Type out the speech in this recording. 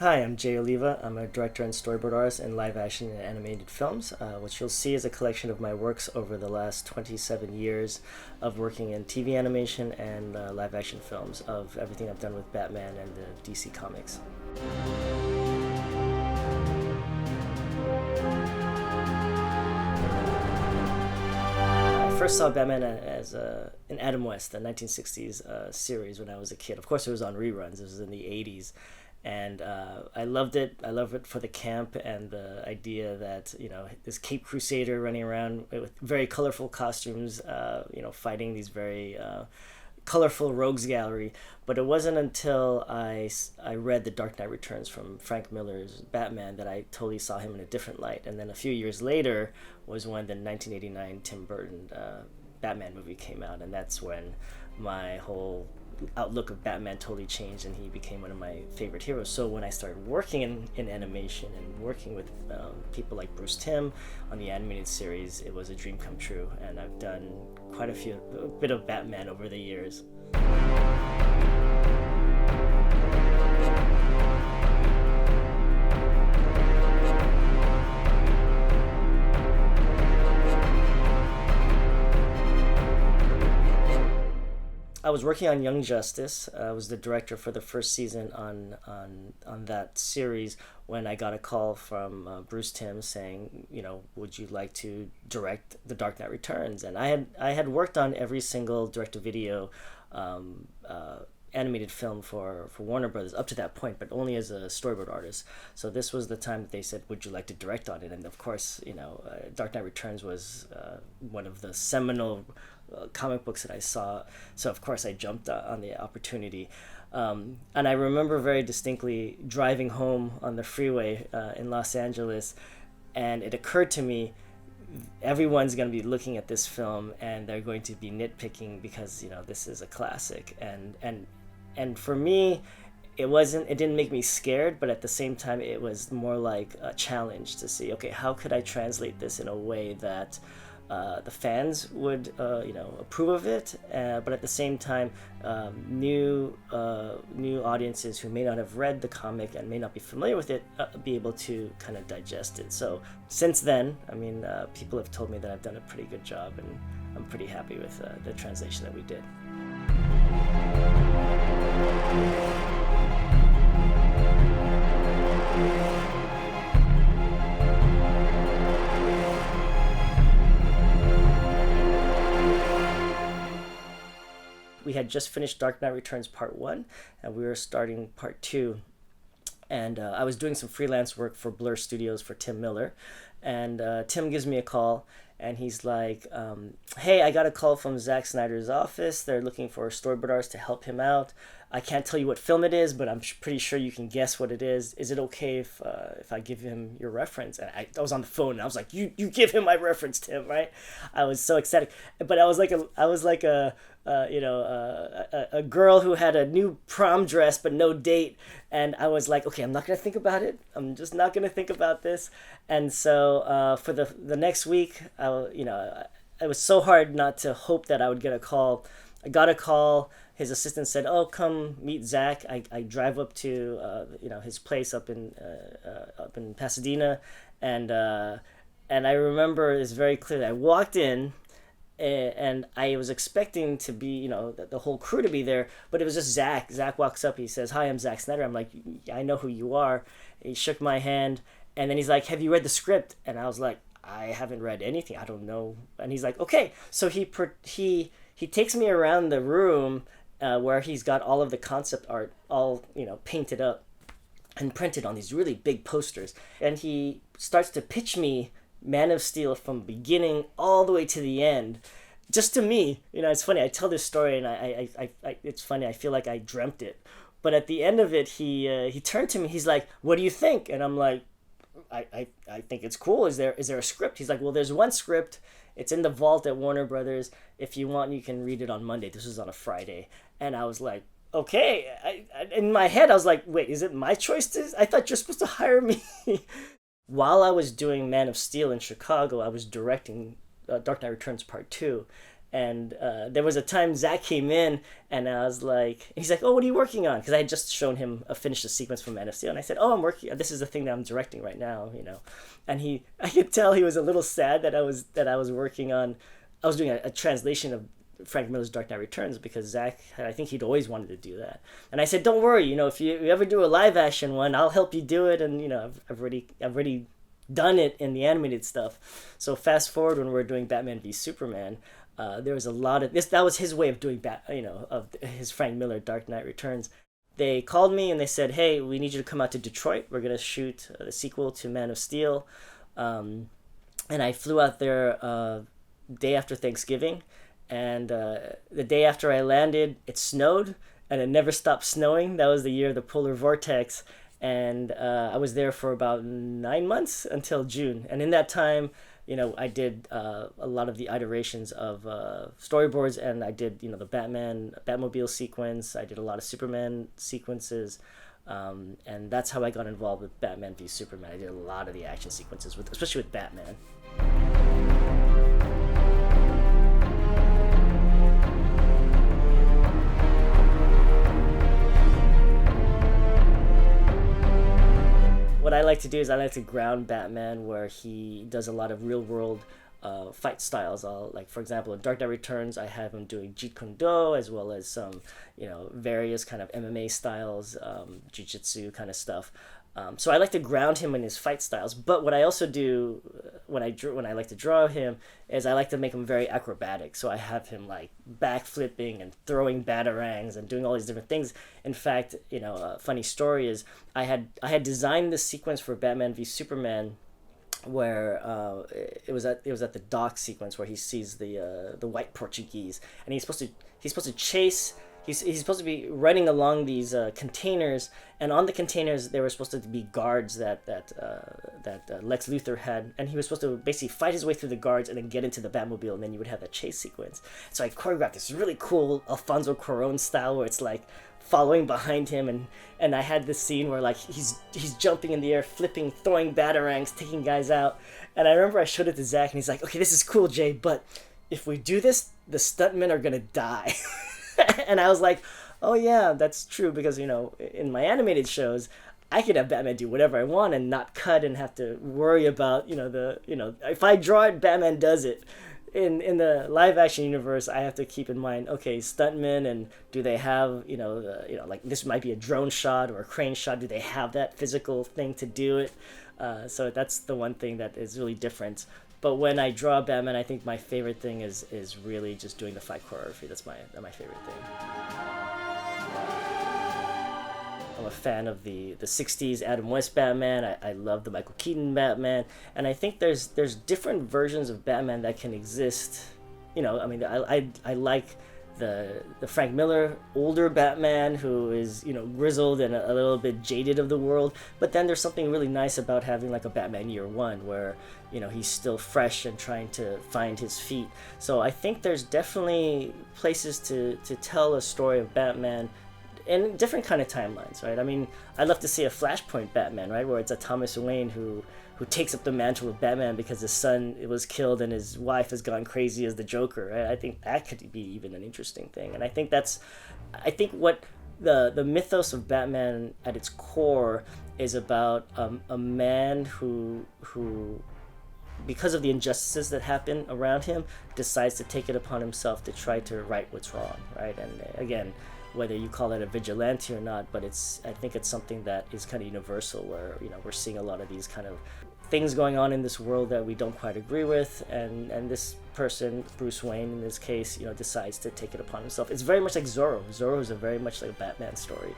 Hi, I'm Jay Oliva. I'm a director and storyboard artist in live action and animated films, which you'll see is a collection of my works over the last 27 years of working in TV animation and live action films, of everything I've done with Batman and the DC Comics. I first saw Batman as in Adam West, the 1960s series when I was a kid. Of course, it was on reruns. It was in the 80s. And I loved it. I loved it for the camp and the idea that, this Cape Crusader running around with very colorful costumes, fighting these very colorful rogues gallery. But it wasn't until I read The Dark Knight Returns from Frank Miller's Batman that I totally saw him in a different light. And then a few years later was when the 1989 Tim Burton Batman movie came out, and that's when my whole outlook of Batman totally changed, and he became one of my favorite heroes. So when I started working in animation and working with people like Bruce Timm on the animated series, it was a dream come true, and I've done quite a bit of Batman over the years. I was working on Young Justice. I was the director for the first season on that series when I got a call from Bruce Timm saying, would you like to direct The Dark Knight Returns? And I had worked on every single direct-to-video animated film for Warner Brothers up to that point, but only as a storyboard artist. So this was the time that they said, would you like to direct on it? And of course, Dark Knight Returns was one of the seminal comic books that I saw. So of course I jumped on the opportunity. And I remember very distinctly driving home on the freeway in Los Angeles, and it occurred to me, everyone's going to be looking at this film and they're going to be nitpicking because this is a classic, and for me it didn't make me scared, but at the same time it was more like a challenge to see, okay, how could I translate this in a way that the fans would approve of it, but at the same time new audiences who may not have read the comic and may not be familiar with it be able to kind of digest it. So since then, people have told me that I've done a pretty good job, and I'm pretty happy with the translation that we did. We had just finished Dark Knight Returns Part 1, and we were starting Part 2. And I was doing some freelance work for Blur Studios for Tim Miller. And Tim gives me a call, and he's like, hey, I got a call from Zack Snyder's office. They're looking for storyboard artists to help him out. I can't tell you what film it is, but I'm pretty sure you can guess what it is. Is it okay if I give him your reference? And I was on the phone, and I was like, you give him my reference, Tim, right? I was so ecstatic. But I was like a girl who had a new prom dress but no date, and I was like, okay, I'm not gonna think about it. I'm just not gonna think about this. And so for the next week, it was so hard not to hope that I would get a call. I got a call. His assistant said, "Oh, come meet Zach." I drive up to his place up in Pasadena, and I remember this very clearly. I walked in, and I was expecting to be, the whole crew to be there, but it was just Zach. Zach walks up, he says, "Hi, I'm Zack Snyder." I'm like, "I know who you are." He shook my hand, and then he's like, "Have you read the script?" And I was like, "I haven't read anything. I don't know." And he's like, "Okay." So he takes me around the room where he's got all of the concept art all, painted up and printed on these really big posters. And he starts to pitch me Man of Steel from beginning all the way to the end, just to me. It's funny, I tell this story and I it's funny, I feel like I dreamt it. But at the end of it, he turned to me, he's like, "What do you think?" And I'm like, I think it's cool. Is there a script? He's like, "Well, there's one script. It's in the vault at Warner Brothers. If you want, you can read it on Monday." This was on a Friday. And I was like, okay. In my head, I was like, wait, is it my choice? I thought you're supposed to hire me. While I was doing Man of Steel in Chicago, I was directing Dark Knight Returns Part 2. And there was a time Zach came in, and I was like, he's like, "Oh, what are you working on?" Because I had just shown him finished a sequence from Man of Steel, and I said, "Oh, I'm working. This is the thing that I'm directing right now, you know." And I could tell he was a little sad that I was working on. I was doing a translation of Frank Miller's Dark Knight Returns, because Zach, I think he'd always wanted to do that. And I said, "Don't worry, you know, if you ever do a live action one, I'll help you do it." And you know, I've already done it in the animated stuff. So fast forward when we're doing Batman v Superman, there was a lot of this. That was his way of doing of his Frank Miller Dark Knight Returns. They called me and they said, "Hey, we need you to come out to Detroit. We're gonna shoot the sequel to Man of Steel." And I flew out there day after Thanksgiving, and the day after I landed, it snowed, and it never stopped snowing. That was the year of the polar vortex, and I was there for about 9 months until June. And in that time, you know, I did a lot of the iterations of storyboards, and I did, you know, the Batmobile sequence. I did a lot of Superman sequences, and that's how I got involved with Batman v Superman. I did a lot of the action sequences, especially with Batman. What I like to do is I like to ground Batman where he does a lot of real world fight styles. Like, for example, in Dark Knight Returns, I have him doing Jeet Kune Do, as well as some, you know, various kind of MMA styles, jiu-jitsu kind of stuff. So I like to ground him in his fight styles. But what I also do when I like to draw him is I like to make him very acrobatic. So I have him like backflipping and throwing batarangs and doing all these different things. In fact, you know, a funny story is I had designed this sequence for Batman v Superman, where it was at the dock sequence where he sees the white Portuguese, and he's supposed to chase. He's supposed to be running along these containers, and on the containers there were supposed to be guards that Lex Luthor had, and he was supposed to basically fight his way through the guards and then get into the Batmobile, and then you would have that chase sequence. So I choreographed this really cool Alfonso Cuarón style where it's like following behind him, and I had this scene where like he's jumping in the air, flipping, throwing batarangs, taking guys out. And I remember I showed it to Zach, and he's like, "Okay, this is cool, Jay, but if we do this, the stuntmen are gonna die." And I was like, "Oh yeah, that's true, because you know, in my animated shows, I could have Batman do whatever I want and not cut and have to worry about, you know, if I draw it, Batman does it." In the live action universe, I have to keep in mind, okay, stuntmen, and do they have, like this might be a drone shot or a crane shot, do they have that physical thing to do it? So that's the one thing that is really different. But when I draw Batman, I think my favorite thing is really just doing the fight choreography. That's my favorite thing. I'm a fan of the 60s Adam West Batman. I love the Michael Keaton Batman. And I think there's different versions of Batman that can exist. You know, I mean, I like the Frank Miller older Batman, who is, you know, grizzled and a little bit jaded of the world. But then there's something really nice about having like a Batman Year One, where, you know, he's still fresh and trying to find his feet. So I think there's definitely places to tell a story of Batman in different kind of timelines, right? I mean, I'd love to see a Flashpoint Batman, right, where it's a Thomas Wayne who takes up the mantle of Batman because his son was killed and his wife has gone crazy as the Joker, right? I think that could be even an interesting thing. And I think what the mythos of Batman at its core is about a man who because of the injustices that happen around him, decides to take it upon himself to try to right what's wrong, right? And again, whether you call it a vigilante or not, but I think it's something that is kind of universal, where, you know, we're seeing a lot of these kind of things going on in this world that we don't quite agree with, and this person, Bruce Wayne in this case, you know, decides to take it upon himself. It's very much like Zorro. Zorro is very much like a Batman story.